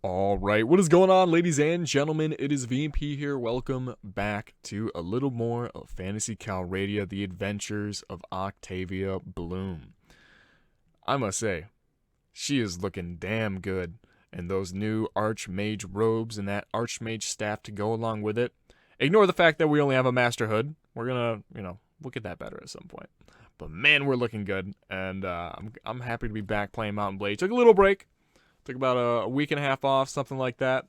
All right, what is going on, ladies and gentlemen? It is VMP here. Welcome back to a little more of Fantasy Calradia, the adventures of Octavia Bloom. I must say, she is looking damn good, and those new Archmage robes and that Archmage staff to go along with it. Ignore the fact that we only have a Master Hood. We're gonna, we'll get that better at some point. But man, we're looking good, and I'm happy to be back playing Mountain Blade. Took a little break. Took about a week and a half off, something like that.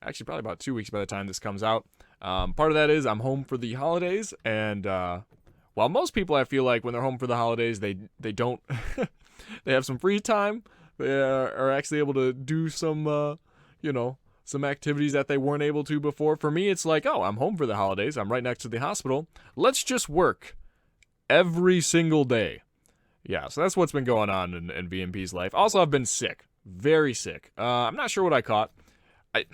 Actually, probably about 2 weeks by the time this comes out. Part of that is I'm home for the holidays, and while most people, I feel like when they're home for the holidays, they don't, they have some free time. They are actually able to do some, some activities that they weren't able to before. For me, it's like, oh, I'm home for the holidays. I'm right next to the hospital. Let's just work every single day. Yeah, so that's what's been going on in VMP's life. Also, I've been sick. Very sick. I'm not sure what I caught. I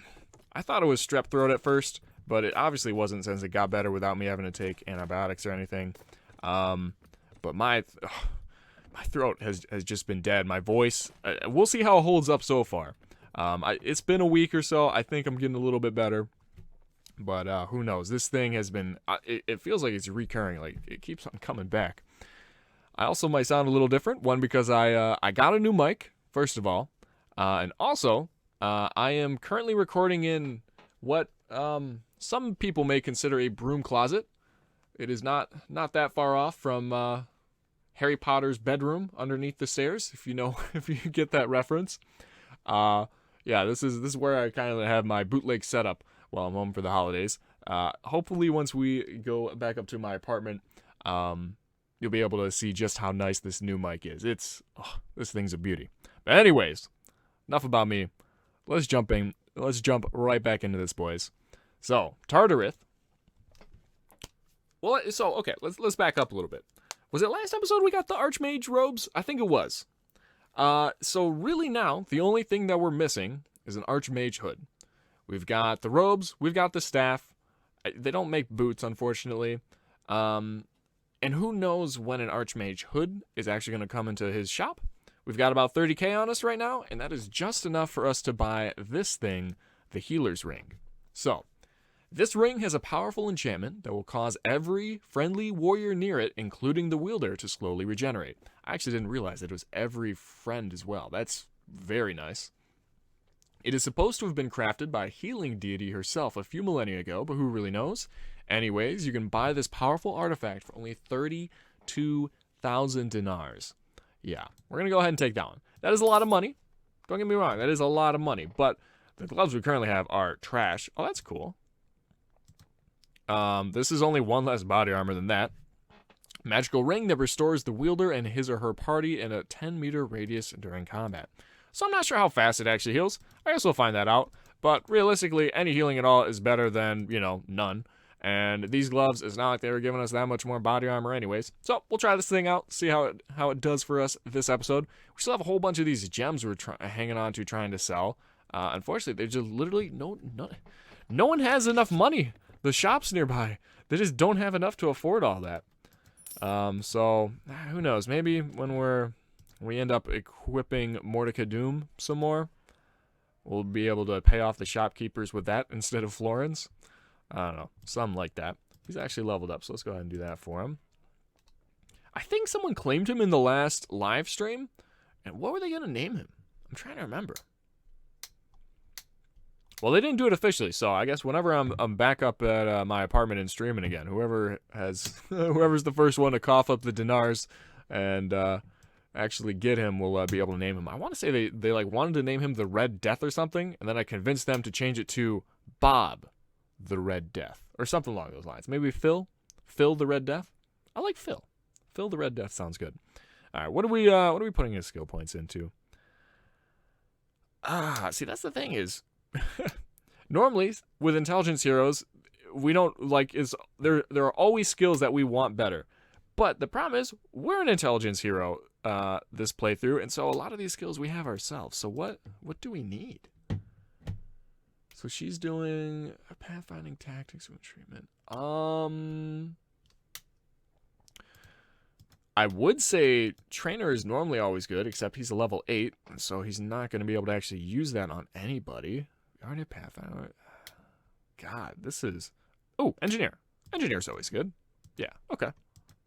thought it was strep throat at first, but it obviously wasn't since it got better without me having to take antibiotics or anything. But my throat has just been dead. My voice, we'll see how it holds up so far. It's been a week or so. I think I'm getting a little bit better. But who knows? This thing has been, it feels like it's recurring. Like, it keeps on coming back. I also might sound a little different. One, because I got a new mic, first of all. And also, I am currently recording in what some people may consider a broom closet. It is not that far off from Harry Potter's bedroom underneath the stairs, if you get that reference. Yeah, this is where I kind of have my bootleg setup while I'm home for the holidays. Hopefully, once we go back up to my apartment, you'll be able to see just how nice this new mic is. This thing's a beauty. But anyways, enough about me. Let's jump right back into this, boys. So, Tartareth. Well, okay, let's back up a little bit. Was it last episode we got the Archmage robes? I think it was. So really now, the only thing that we're missing is an Archmage hood. We've got the robes, we've got the staff. They don't make boots, unfortunately. And who knows when an Archmage hood is actually going to come into his shop. We've got about 30k on us right now, and that is just enough for us to buy this thing, the Healer's Ring. So, this ring has a powerful enchantment that will cause every friendly warrior near it, including the wielder, to slowly regenerate. I actually didn't realize that it was every friend as well. That's very nice. It is supposed to have been crafted by a healing deity herself a few millennia ago, but who really knows? Anyways, you can buy this powerful artifact for only 32,000 dinars. Yeah, we're going to go ahead and take that one. That is a lot of money. Don't get me wrong, that is a lot of money. But the gloves we currently have are trash. Oh, that's cool. This is only one less body armor than that. Magical ring that restores the wielder and his or her party in a 10-meter radius during combat. So I'm not sure how fast it actually heals. I guess we'll find that out. But realistically, any healing at all is better than, none. And these gloves, it's not like they were giving us that much more body armor anyways. So we'll try this thing out, see how it does for us this episode. We still have a whole bunch of these gems we're hanging on to trying to sell. Unfortunately, there's just literally no one has enough money. The shops nearby, they just don't have enough to afford all that. So who knows? Maybe when we end up equipping Mordecai Doom some more, we'll be able to pay off the shopkeepers with that instead of florins. I don't know, something like that. He's actually leveled up, so let's go ahead and do that for him. I think someone claimed him in the last live stream, and what were they gonna name him? I'm trying to remember. Well, they didn't do it officially, so I guess whenever I'm back up at my apartment and streaming again, whoever's the first one to cough up the dinars and actually get him will be able to name him. I want to say they like wanted to name him the Red Death or something, and then I convinced them to change it to Bob the Red Death or something along those lines. Maybe Phil the Red Death. I like Phil the Red Death sounds good. All right, what are we putting his skill points into? See, that's the thing is, normally with intelligence heroes, we don't there are always skills that we want better. But the problem is we're an intelligence hero this playthrough, and so a lot of these skills we have ourselves. So what do we need? So she's doing pathfinding tactics with treatment. I would say trainer is normally always good, except he's a level 8, so he's not going to be able to actually use that on anybody. Guardian Pathfinder. God, this is... Oh, engineer. Engineer's always good. Yeah, okay.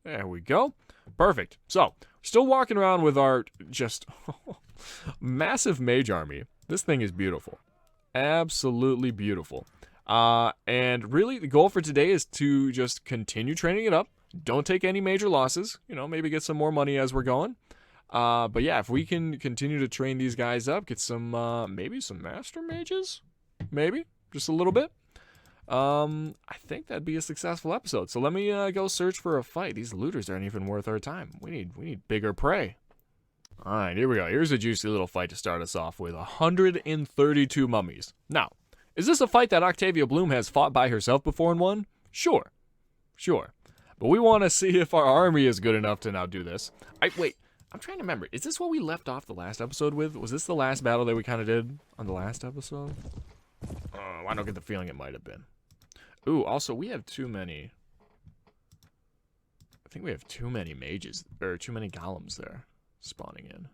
There we go. Perfect. So, still walking around with our just massive mage army. This thing is beautiful. Absolutely beautiful. And really, the goal for today is to just continue training it up. Don't take any major losses. You know, maybe get some more money as we're going. But yeah, if we can continue to train these guys up, get some, maybe some master mages? Maybe. Just a little bit. I think that'd be a successful episode. So let me go search for a fight. These looters aren't even worth our time. We need bigger prey. All right, here we go. Here's a juicy little fight to start us off with. 132 mummies. Now, is this a fight that Octavia Bloom has fought by herself before and won? Sure. But we want to see if our army is good enough to now do this. Wait, I'm trying to remember. Is this what we left off the last episode with? Was this the last battle that we kind of did on the last episode? I don't get the feeling it might have been. Ooh, also, we have too many... I think we have too many mages, or too many golems there spawning in.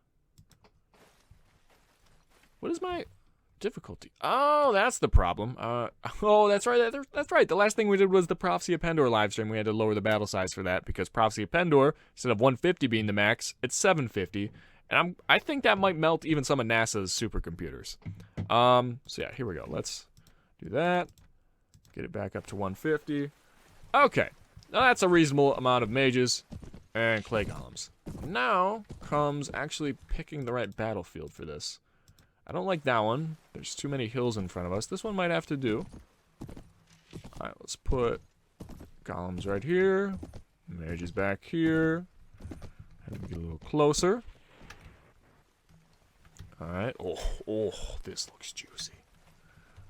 What is my difficulty? Oh, that's the problem. Oh, that's right. That's right. The last thing we did was the Prophecy of Pendor live stream. We had to lower the battle size for that because Prophecy of Pendor, instead of 150 being the max, it's 750. And I think that might melt even some of NASA's supercomputers. So yeah, here we go. Let's do that. Get it back up to 150. Okay. Now that's a reasonable amount of mages and clay golems. Now comes actually picking the right battlefield for this. I don't like that one. There's too many hills in front of us. This one might have to do. Alright, let's put golems right here. Mages back here. And get a little closer. Alright. Oh, this looks juicy.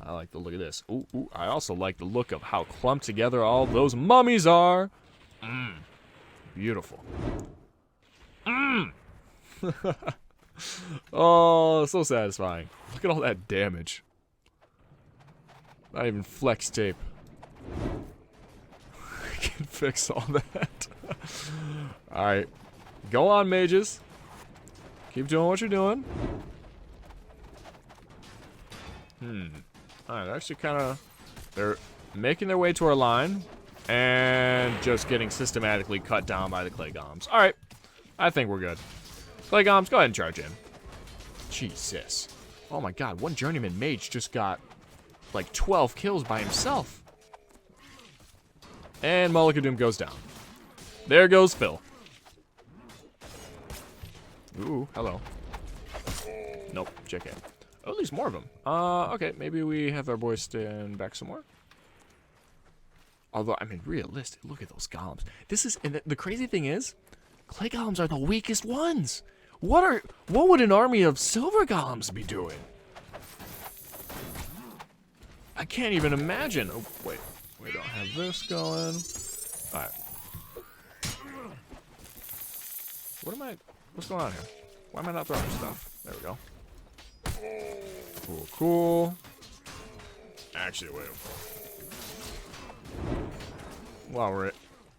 I like the look of this. Ooh, I also like the look of how clumped together all those mummies are. Beautiful. Oh, so satisfying. Look at all that damage. Not even flex tape. I can fix all that. Alright. Go on, mages. Keep doing what you're doing. Alright, they're actually kind of... They're making their way to our line. And just getting systematically cut down by the clay golems. Alright. I think we're good. Clay golems, go ahead and charge in. Jesus. Oh my god, one journeyman mage just got like 12 kills by himself. And Mulligan goes down. There goes Phil. Ooh, hello. Nope, JK. Oh, there's more of them. Okay, maybe we have our boys stand back some more. Although, I mean, realistic, look at those golems. This is, and the crazy thing is, clay golems are the weakest ones. What would an army of silver golems be doing? I can't even imagine. Oh, wait. We don't have this going. Alright. What's going on here? Why am I not throwing stuff? There we go. Cool. Actually, wait.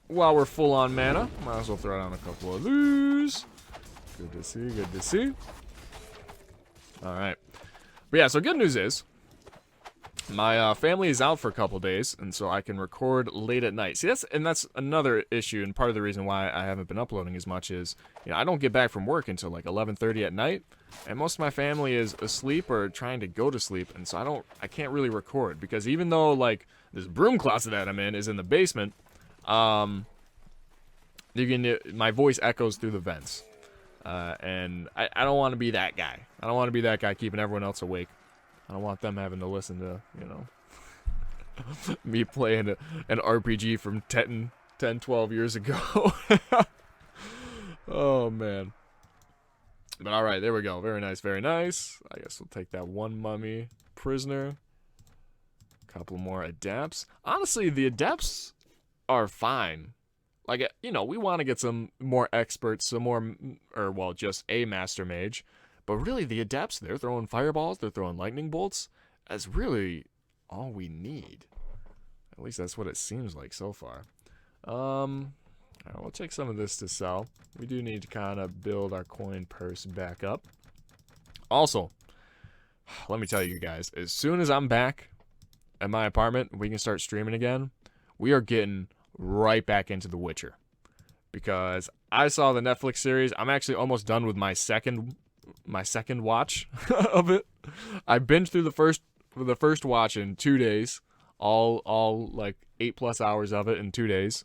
While we're full on mana, might as well throw down a couple of these. Good to see. Alright. But yeah, so good news is, my family is out for a couple days, and so I can record late at night. See, that's another issue, and part of the reason why I haven't been uploading as much is, you know, I don't get back from work until like 11:30 at night, and most of my family is asleep or trying to go to sleep, and so I can't really record, because even though, like, this broom closet that I'm in is in the basement, my voice echoes through the vents, and I don't want to be that guy. I don't want to be that guy keeping everyone else awake. I don't want them having to listen to, you know, me playing an RPG from 12 years ago. Oh, man. But alright, there we go. Very nice, very nice. I guess we'll take that one mummy prisoner. A couple more adepts. Honestly, the adepts are fine. Like, you know, we want to get some more experts, some more, or, well, just a master mage. But really, the adepts, they're throwing fireballs, they're throwing lightning bolts. That's really all we need. At least that's what it seems like so far. Alright, we'll take some of this to sell. We do need to kind of build our coin purse back up. Also, let me tell you guys, as soon as I'm back at my apartment, we can start streaming again. We are getting right back into The Witcher. Because I saw the Netflix series. I'm actually almost done with my second watch of it. I binged through the first watch in 2 days. All like 8+ hours of it in 2 days.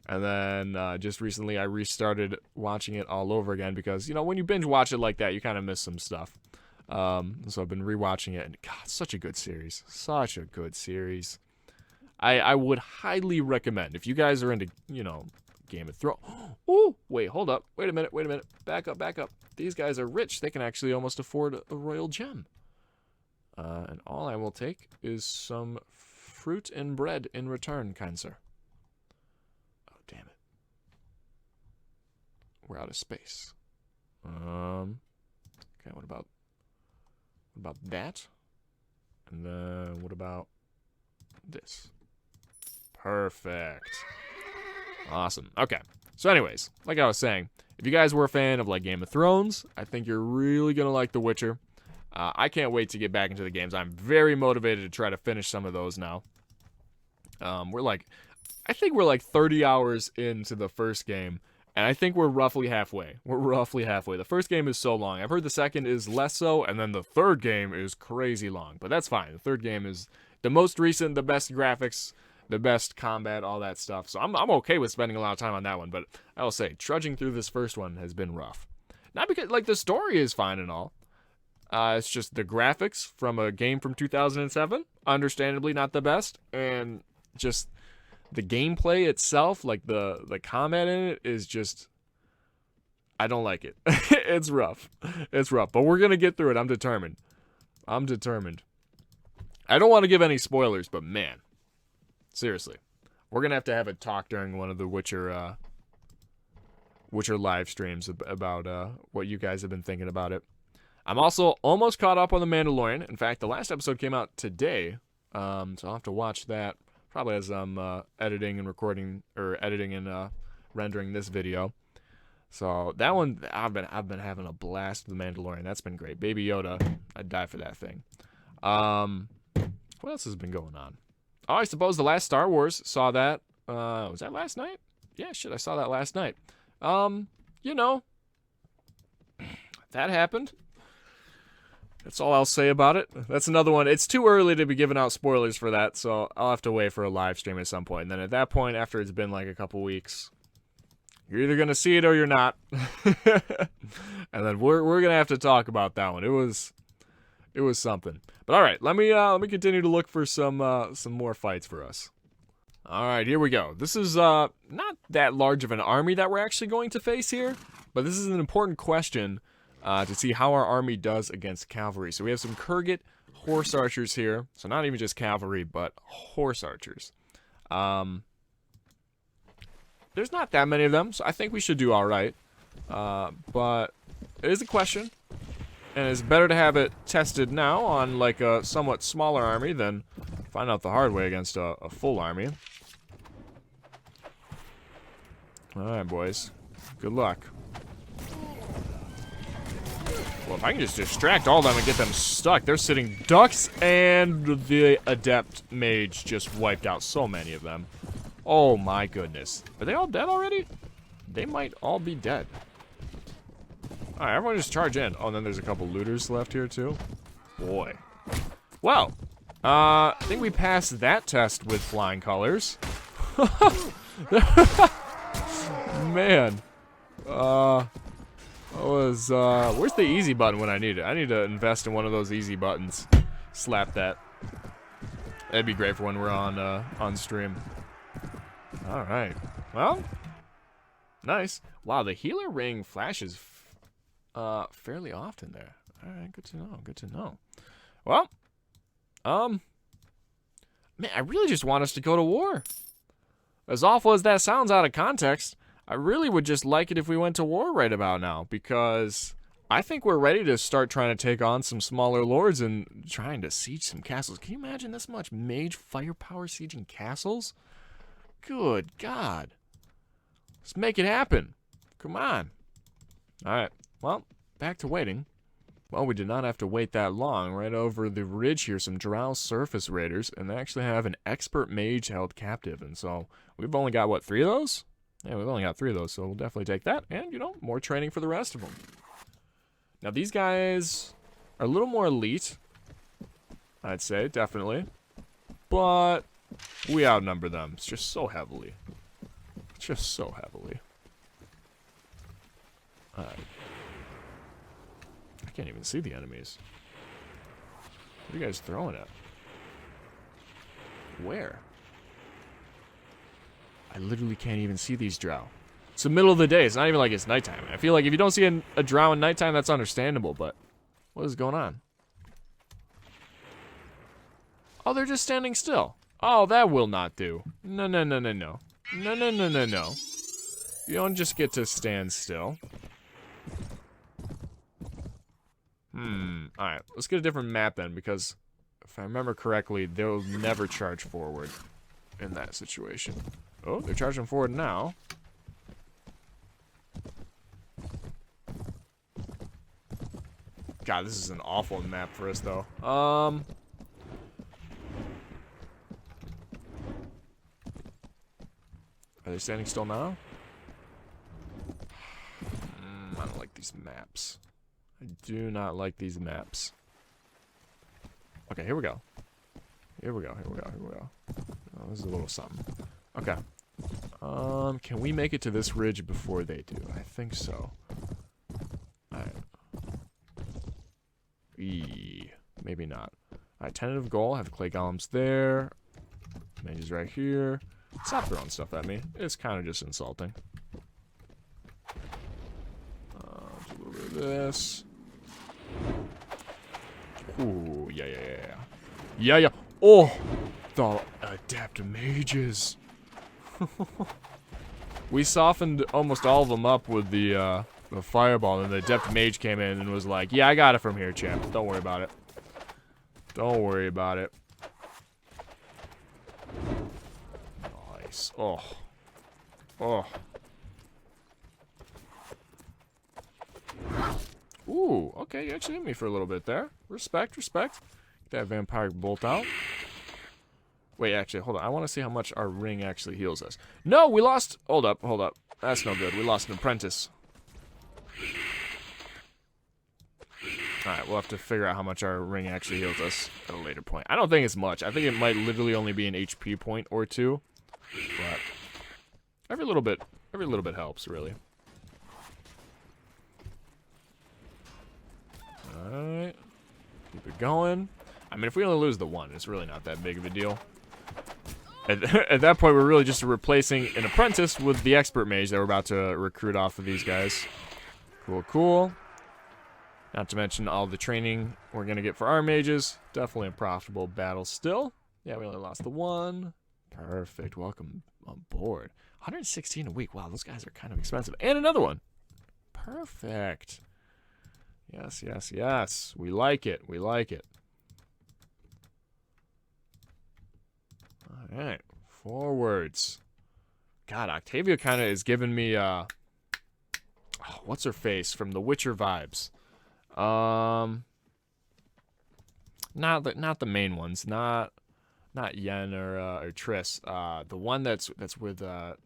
And then just recently I restarted watching it all over again because, you know, when you binge watch it like that, you kind of miss some stuff. So I've been rewatching it, and God, such a good series. Such a good series. I would highly recommend, if you guys are into, you know, Game of Thrones. Oh, wait, hold up. Wait a minute. Back up. These guys are rich. They can actually almost afford a royal gem. And all I will take is some fruit and bread in return, kind sir. Oh, damn it. We're out of space. Okay, what about that? And then what about this? Perfect. Awesome. Okay. So anyways, like I was saying, if you guys were a fan of like Game of Thrones, I think you're really going to like The Witcher. I can't wait to get back into the games. I'm very motivated to try to finish some of those now. I think we're like 30 hours into the first game, and I think we're roughly halfway. The first game is so long. I've heard the second is less so, and then the third game is crazy long. But that's fine. The third game is the most recent, the best graphics, the best combat, all that stuff. So I'm okay with spending a lot of time on that one. But I will say, trudging through this first one has been rough. Not because, like, the story is fine and all. It's just the graphics from a game from 2007, understandably not the best. And just the gameplay itself, like the combat in it is just, I don't like it. It's rough. But we're going to get through it. I'm determined. I don't want to give any spoilers, but man, seriously, we're going to have a talk during one of the Witcher live streams about what you guys have been thinking about it. I'm also almost caught up on The Mandalorian. In fact, the last episode came out today, so I'll have to watch that probably as I'm editing and rendering this video. So that one, I've been having a blast with The Mandalorian. That's been great. Baby Yoda, I'd die for that thing. What else has been going on? Oh, I suppose the last Star Wars, saw that. Was that last night? Yeah, shit, I saw that last night. You know, that happened. That's all I'll say about it. That's another one. It's too early to be giving out spoilers for that, so I'll have to wait for a live stream at some point. And then at that point, after it's been like a couple weeks, you're either going to see it or you're not. And then we're going to have to talk about that one. It was something. But all right, let me continue to look for some more fights for us. All right, here we go. This is not that large of an army that we're actually going to face here, but this is an important question to see how our army does against cavalry. So we have some Kurgat horse archers here. So not even just cavalry, but horse archers. There's not that many of them, so I think we should do all right. But it is a question, and it's better to have it tested now on like a somewhat smaller army than find out the hard way against a full army. All right, boys. Good luck. Well, if I can just distract all of them and get them stuck. They're sitting ducks, and the adept mage just wiped out so many of them. Oh my goodness. Are they all dead already? They might all be dead. Alright, everyone just charge in. Oh, and then there's a couple looters left here too. Boy. Well, I think we passed that test with flying colors. Man. Where's the easy button when I need it? I need to invest in one of those easy buttons. Slap that. That'd be great for when we're on stream. All right. Well, nice. Wow, the healer ring flashes fairly often there. All right, good to know. Good to know. Well, man, I really just want us to go to war. As awful as that sounds out of context, I really would just like it if we went to war right about now, because I think we're ready to start trying to take on some smaller lords and trying to siege some castles. Can you imagine this much mage firepower sieging castles? Good God. Let's make it happen. Come on. Alright. Well, back to waiting. Well, we did not have to wait that long. Right over the ridge here, some Drow surface raiders, and they actually have an expert mage held captive. And so we've only got, what, 3 of those? Yeah, we've only got 3 of those, so we'll definitely take that. And, you know, more training for the rest of them. Now, these guys are a little more elite, I'd say, definitely. But we outnumber them just so heavily. Just so heavily. Alright. I can't even see the enemies. What are you guys throwing at? Where? I literally can't even see these drow. It's the middle of the day. It's not even like it's nighttime. I feel like if you don't see a drow in nighttime, that's understandable, but what is going on? Oh, they're just standing still. Oh, that will not do. No, no, no, no, no. No, no, no, no, no. You don't just get to stand still. Alright, let's get a different map then, because if I remember correctly, they'll never charge forward in that situation. Oh, they're charging forward now. God, this is an awful map for us, though. Are they standing still now? I don't like these maps. I do not like these maps. Okay, here we go. Here we go, here we go, here we go. Oh, this is a little something. Okay. Can we make it to this ridge before they do? I think so. Alright. Maybe not. Alright, tentative goal. Have clay golems there. Mages right here. Stop throwing stuff at me. It's kind of just insulting. Do a little bit of this. Ooh, yeah, yeah, yeah, yeah. Yeah, yeah. Oh! The adept mages. We softened almost all of them up with the fireball, and the adept mage came in and was like, yeah, I got it from here, champ. Don't worry about it. Don't worry about it. Nice. Oh. Oh. Ooh, okay, you actually hit me for a little bit there. Respect, respect. Get that vampiric bolt out. Wait, actually, hold on. I want to see how much our ring actually heals us. No, we lost... Hold up, hold up. That's no good. We lost an apprentice. Alright, we'll have to figure out how much our ring actually heals us at a later point. I don't think it's much. I think it might literally only be an HP point or 2. But every little bit helps, really. Alright. Keep it going. I mean, if we only lose the 1, it's really not that big of a deal. At that point, we're really just replacing an apprentice with the expert mage that we're about to recruit off of these guys. Cool, cool. Not to mention all the training we're going to get for our mages. Definitely a profitable battle still. Yeah, we only lost the 1. Perfect. Welcome on board. 116 a week. Wow, those guys are kind of expensive. And another one. Perfect. Yes, yes, yes. We like it. We like it. Alright. Forwards. God, Octavia kind of is giving me, what's her face? From The Witcher vibes. Not the main ones. Not Yen or Triss. The one that's with, not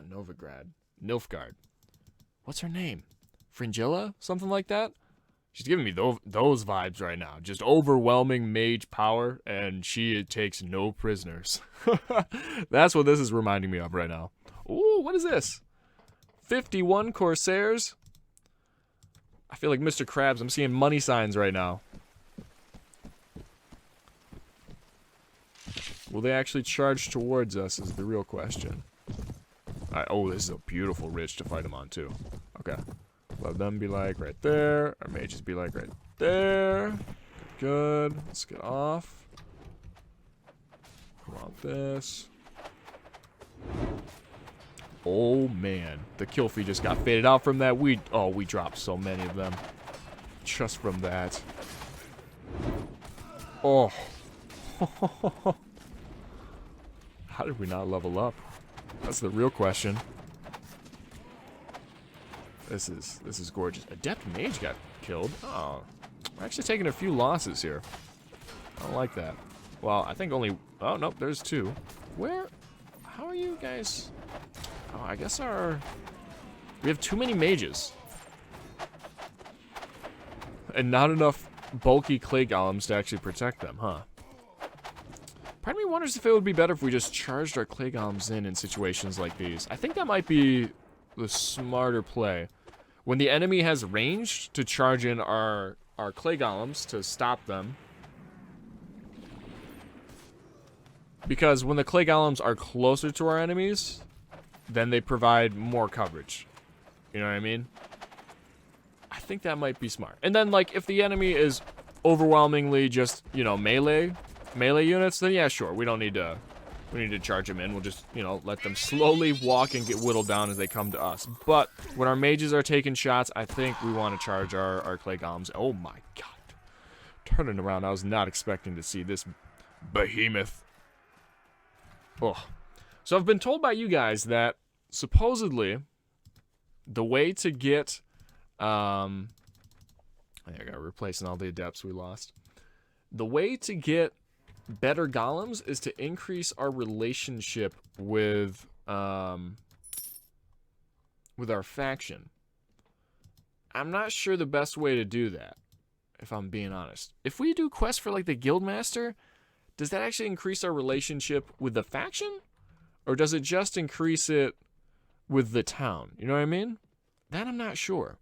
Novigrad. Nilfgaard. What's her name? Fringilla? Something like that? She's giving me those vibes right now. Just overwhelming mage power, and she takes no prisoners. That's what this is reminding me of right now. Ooh, what is this? 51 Corsairs? I feel like Mr. Krabs. I'm seeing money signs right now. Will they actually charge towards us is the real question. Alright, oh, this is a beautiful ridge to fight them on, too. Okay. Let them be like right there. Our mages be like right there. Good. Let's get off. Come on, this. Oh man, the kill feed just got faded out from that. We dropped so many of them just from that. Oh. How did we not level up? That's the real question. This is gorgeous. Adept Mage got killed. Oh, we're actually taking a few losses here. I don't like that. Well, I think only... Oh, nope, there's 2. Where... How are you guys... Oh, I guess our... We have too many mages. And not enough bulky clay golems to actually protect them, huh? Part of me wonders if it would be better if we just charged our clay golems in situations like these. I think that might be the smarter play. When the enemy has range to charge in our clay golems to stop them. Because when the clay golems are closer to our enemies, then they provide more coverage. You know what I mean? I think that might be smart. And then, like, if the enemy is overwhelmingly just, you know, melee units, then yeah, sure, we don't need to charge them in. We'll just, you know, let them slowly walk and get whittled down as they come to us. But when our mages are taking shots, I think we want to charge our clay golems. Oh my god. Turning around, I was not expecting to see this behemoth. Oh. So I've been told by you guys that supposedly the way to get I got replacing all the adepts we lost. The way to get better golems is to increase our relationship with our faction. I'm not sure the best way to do that, if I'm being honest. If we do quests for like the guildmaster, does that actually increase our relationship with the faction? Or does it just increase it with the town? You know what I mean? That I'm not sure.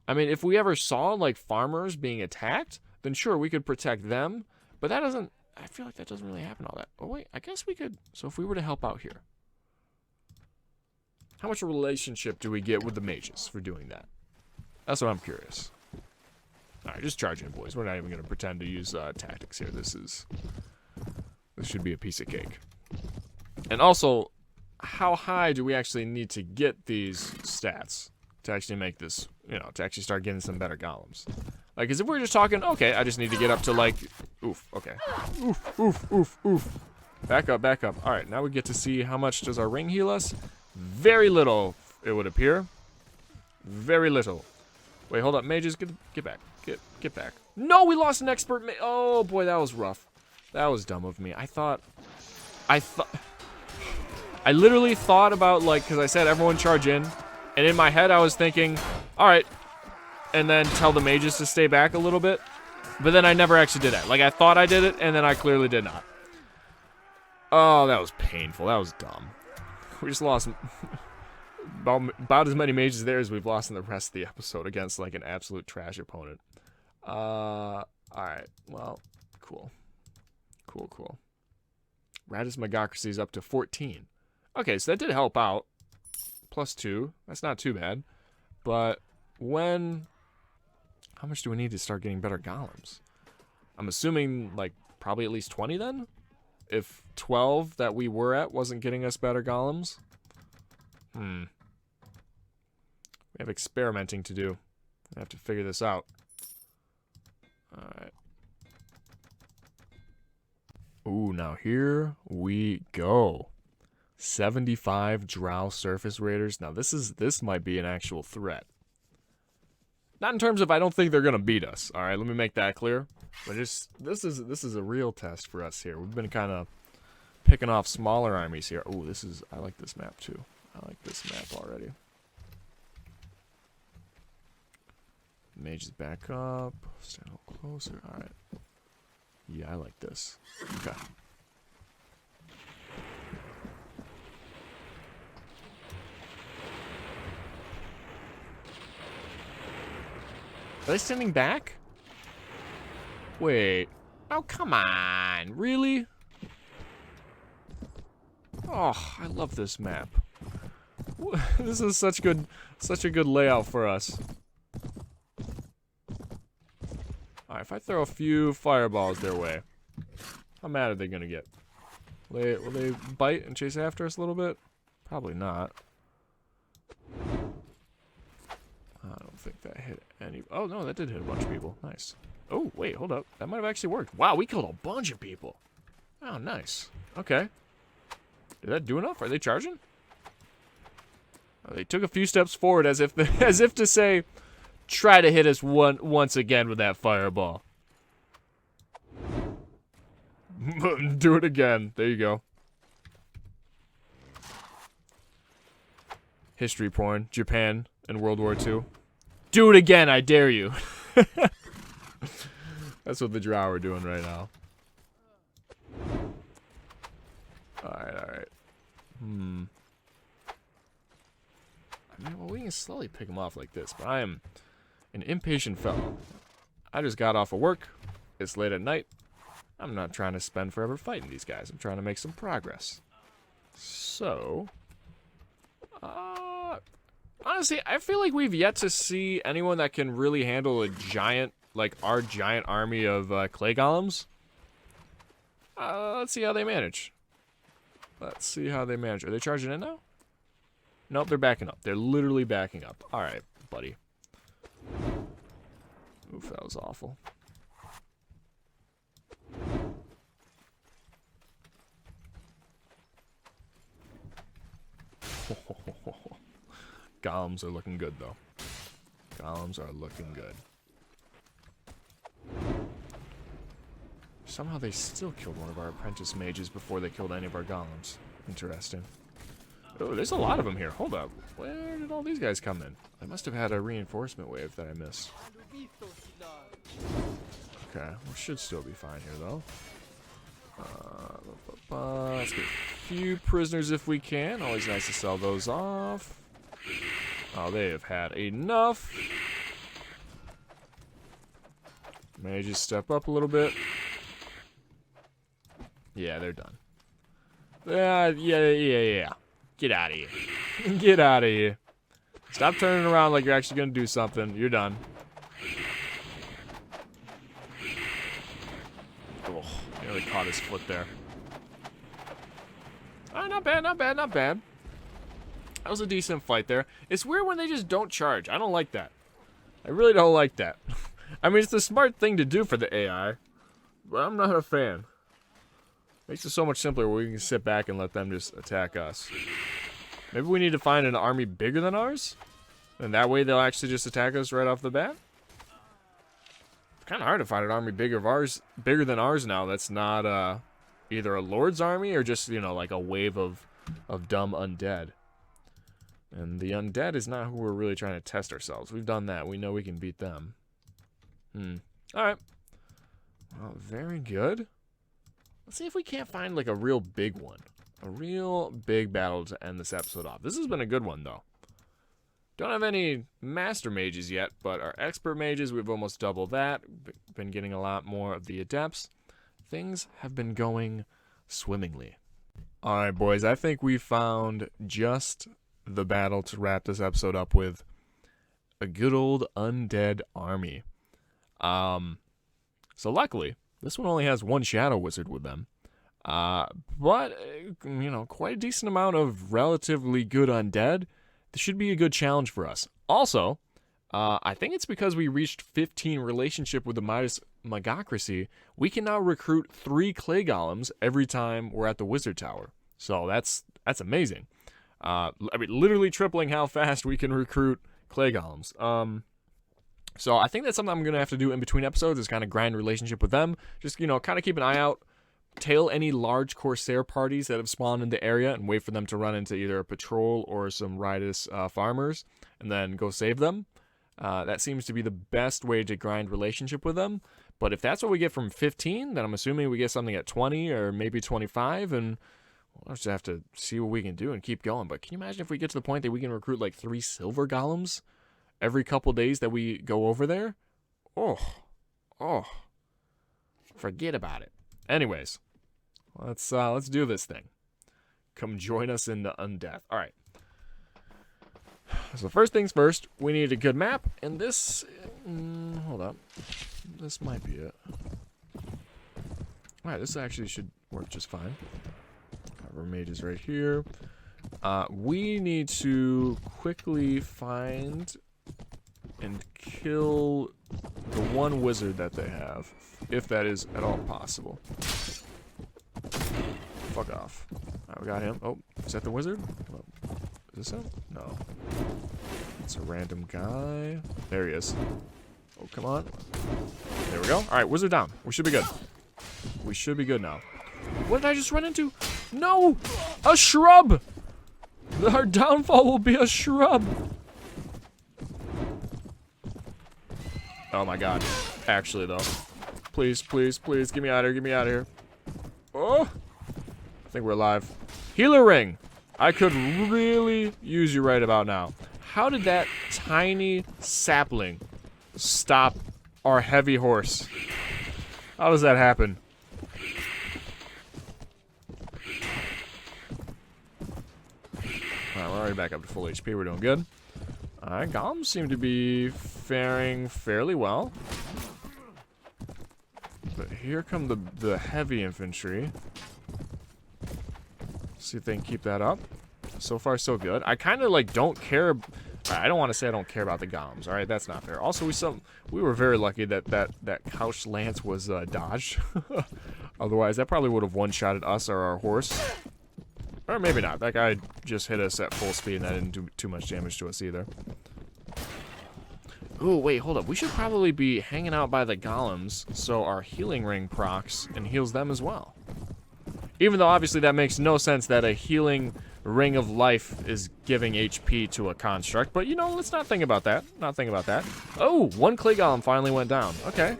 I mean, if we ever saw like farmers being attacked, then sure, we could protect them. But that doesn't, I feel like that doesn't really happen all that. Oh wait, I guess we could, so if we were to help out here, how much relationship do we get with the mages for doing that? That's what I'm curious. Alright, just charge in, boys. We're not even going to pretend to use tactics here. This should be a piece of cake. And also, how high do we actually need to get these stats to actually make this, you know, to actually start getting some better golems? Like, as if we're just talking, okay, I just need to get up to like, oof, okay. Oof, oof, oof, oof. Back up, back up. All right, now we get to see how much does our ring heal us? Very little, it would appear. Very little. Wait, hold up, mages, get back. Get back. No, we lost an expert oh boy, that was rough. That was dumb of me. I literally thought about, like, because I said everyone charge in, and in my head I was thinking, all right, and then tell the mages to stay back a little bit, but then I never actually did that. Like, I thought I did it, and then I clearly did not. Oh, that was painful. That was dumb. We just lost about as many mages there as we've lost in the rest of the episode against, like, an absolute trash opponent. Alright, well, cool. Cool. Radis Megocracy is up to 14. Okay, so that did help out. +2. That's not too bad. But when... How much do we need to start getting better golems? I'm assuming, like, probably at least 20 then? If 12 that we were at wasn't getting us better golems? We have experimenting to do. I have to figure this out. Alright. Ooh, now here we go. 75 Drow Surface Raiders. Now this might be an actual threat. Not in terms of I don't think they're gonna beat us. Alright, let me make that clear. But this is a real test for us here. We've been kind of picking off smaller armies here. Ooh, I like this map too. I like this map already. Mages back up. Stand a little closer. Alright. Yeah, I like this. Okay. Are they standing back? Wait. Oh, come on. Really? Oh, I love this map. This is such a good layout for us. Alright, if I throw a few fireballs their way, how mad are they gonna get? Will they bite and chase after us a little bit? Probably not. I don't think that hit any... Oh, no, that did hit a bunch of people. Nice. Oh, wait, hold up. That might have actually worked. Wow, we killed a bunch of people. Oh, nice. Okay. Did that do enough? Are they charging? They took a few steps forward as if to say, try to hit us once again with that fireball. Do it again. There you go. History porn. Japan in World War II. Do it again, I dare you. That's what the drow are doing right now. Alright. I mean, well, we can slowly pick them off like this, but I am an impatient fellow. I just got off of work. It's late at night. I'm not trying to spend forever fighting these guys. I'm trying to make some progress. So, honestly, I feel like we've yet to see anyone that can really handle a giant, like our giant army of clay golems. Let's see how they manage. Are they charging in now? Nope, they're backing up. They're literally backing up. Alright, buddy. Oof, that was awful. Golems are looking good, though. Golems are looking good. Somehow they still killed one of our apprentice mages before they killed any of our golems. Interesting. Oh, there's a lot of them here. Hold up. Where did all these guys come in? I must have had a reinforcement wave that I missed. Okay, we should still be fine here, though. Let's get a few prisoners if we can. Always nice to sell those off. Oh, they have had enough. May I just step up a little bit? Yeah, they're done. Yeah. Get out of here. Get out of here. Stop turning around like you're actually going to do something. You're done. Oh, nearly caught his foot there. Oh, not bad. That was a decent fight there. It's weird when they just don't charge. I don't like that. I really don't like that. I mean, it's the smart thing to do for the AI, but I'm not a fan. Makes it so much simpler where we can sit back and let them just attack us. Maybe we need to find an army bigger than ours? And that way they'll actually just attack us right off the bat? It's kind of hard to find an army bigger than ours now that's not either a lord's army or just, you know, like a wave of dumb undead. And the undead is not who we're really trying to test ourselves. We've done that. We know we can beat them. Alright. Well, very good. Let's see if we can't find, like, a real big one. A real big battle to end this episode off. This has been a good one, though. Don't have any master mages yet, but our expert mages, we've almost doubled that. Been getting a lot more of the adepts. Things have been going swimmingly. Alright, boys. I think we found just the battle to wrap this episode up with. A good old undead army. So luckily, this one only has one shadow wizard with them. But, you know, quite a decent amount of relatively good undead. This should be a good challenge for us. Also, I think it's because we reached 15 relationship with the Midas Magocracy, we can now recruit 3 clay golems every time we're at the wizard tower. So that's amazing. I mean, literally tripling how fast we can recruit clay golems. So I think that's something I'm going to have to do in between episodes is kind of grind relationship with them. Just, you know, kind of keep an eye out. Tail any large Corsair parties that have spawned in the area and wait for them to run into either a patrol or some riotous farmers and then go save them. That seems to be the best way to grind relationship with them. But if that's what we get from 15, then I'm assuming we get something at 20 or maybe 25, and we'll just have to see what we can do and keep going. But can you imagine if we get to the point that we can recruit like 3 silver golems every couple days that we go over there? Oh, forget about it. Anyways, let's do this thing. Come join us in the undeath. All right. So first things first, we need a good map, and this, hold up, this might be it. All right, this actually should work just fine. Our mage is right here. We need to quickly find and kill the one wizard that they have, if that is at all possible. Fuck off. Alright, we got him. Oh, is that the wizard? Is this him? No. It's a random guy. There he is. Oh, come on. There we go. Alright, wizard down. We should be good. We should be good now. What did I just run into? No! A shrub! Our downfall will be a shrub. Oh my god. Actually, though. Please, please, please, get me out of here, get me out of here. Oh! I think we're alive. Healer ring! I could really use you right about now. How did that tiny sapling stop our heavy horse? How does that happen? Alright, we're already back up to full HP. We're doing good. Alright, golems seem to be faring fairly well. But here come the heavy infantry. See if they can keep that up. So far, so good. I kind of, like, don't care. I don't want to say I don't care about the golems. Alright, that's not fair. Also, we were very lucky that couched lance was dodged. Otherwise, that probably would have one-shotted us or our horse. Or maybe not. That guy just hit us at full speed and that didn't do too much damage to us either. Ooh, wait, hold up. We should probably be hanging out by the golems so our healing ring procs and heals them as well. Even though obviously that makes no sense that a healing ring of life is giving HP to a construct. But, you know, let's not think about that. Not think about that. Oh, one clay golem finally went down. Okay.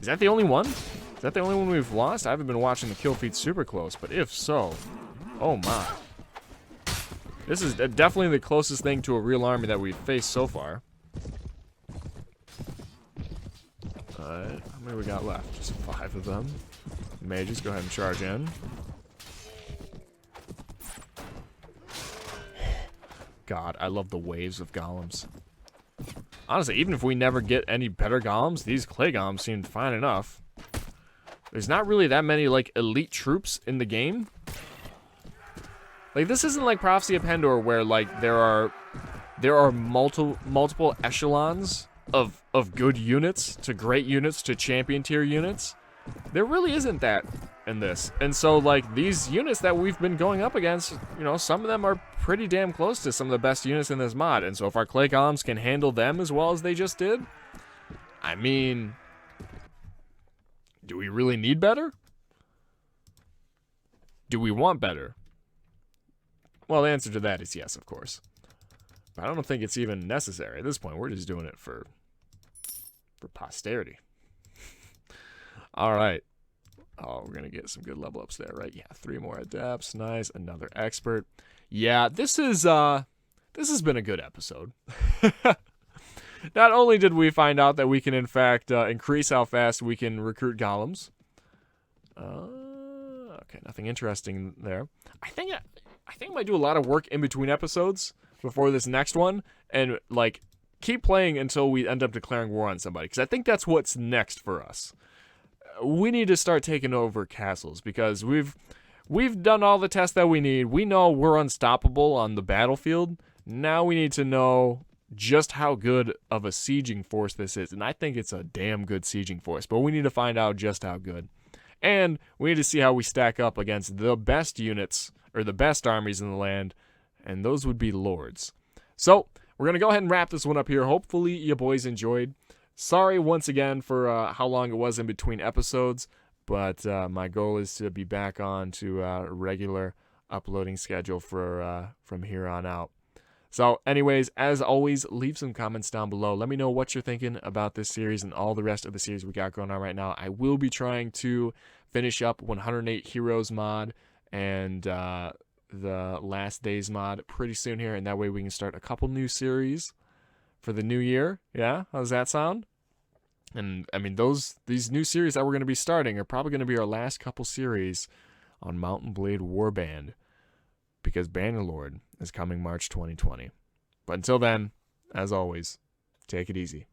Is that the only one? Is that the only one we've lost? I haven't been watching the kill feed super close, but if so, oh my. This is definitely the closest thing to a real army that we've faced so far. How many we got left? Just 5 of them. Mages, go ahead and charge in. God, I love the waves of golems. Honestly, even if we never get any better golems, these clay golems seem fine enough. There's not really that many, like, elite troops in the game. Like, this isn't like Prophecy of Pendor where, like, there are multiple echelons of good units to great units to champion tier units. There really isn't that in this. And so, like, these units that we've been going up against, you know, some of them are pretty damn close to some of the best units in this mod. And so if our clay golems can handle them as well as they just did, I mean, do we really need better? Do we want better? Well, the answer to that is yes, of course. But I don't think it's even necessary at this point. We're just doing it for posterity. All right. Oh, we're going to get some good level ups there, right? Yeah, 3 more adepts. Nice. Another expert. Yeah, this has been a good episode. Not only did we find out that we can, in fact, increase how fast we can recruit golems. Okay, nothing interesting there. I think I might do a lot of work in between episodes before this next one, and, like, keep playing until we end up declaring war on somebody, because I think that's what's next for us. We need to start taking over castles, because we've done all the tests that we need. We know we're unstoppable on the battlefield. Now we need to know just how good of a sieging force this is. And I think it's a damn good sieging force, but we need to find out just how good. And we need to see how we stack up against the best units, or the best armies in the land, and those would be lords. So, we're going to go ahead and wrap this one up here. Hopefully you boys enjoyed. Sorry once again for how long it was in between episodes, but my goal is to be back on to a regular uploading schedule for from here on out. So anyways, as always, leave some comments down below. Let me know what you're thinking about this series and all the rest of the series we got going on right now. I will be trying to finish up 108 Heroes mod and the Last Days mod pretty soon here, and that way we can start a couple new series for the new year. Yeah, how does that sound? And I mean, these new series that we're going to be starting are probably going to be our last couple series on Mountain Blade Warband, because Bannerlord is coming March 2020. But until then, as always, take it easy.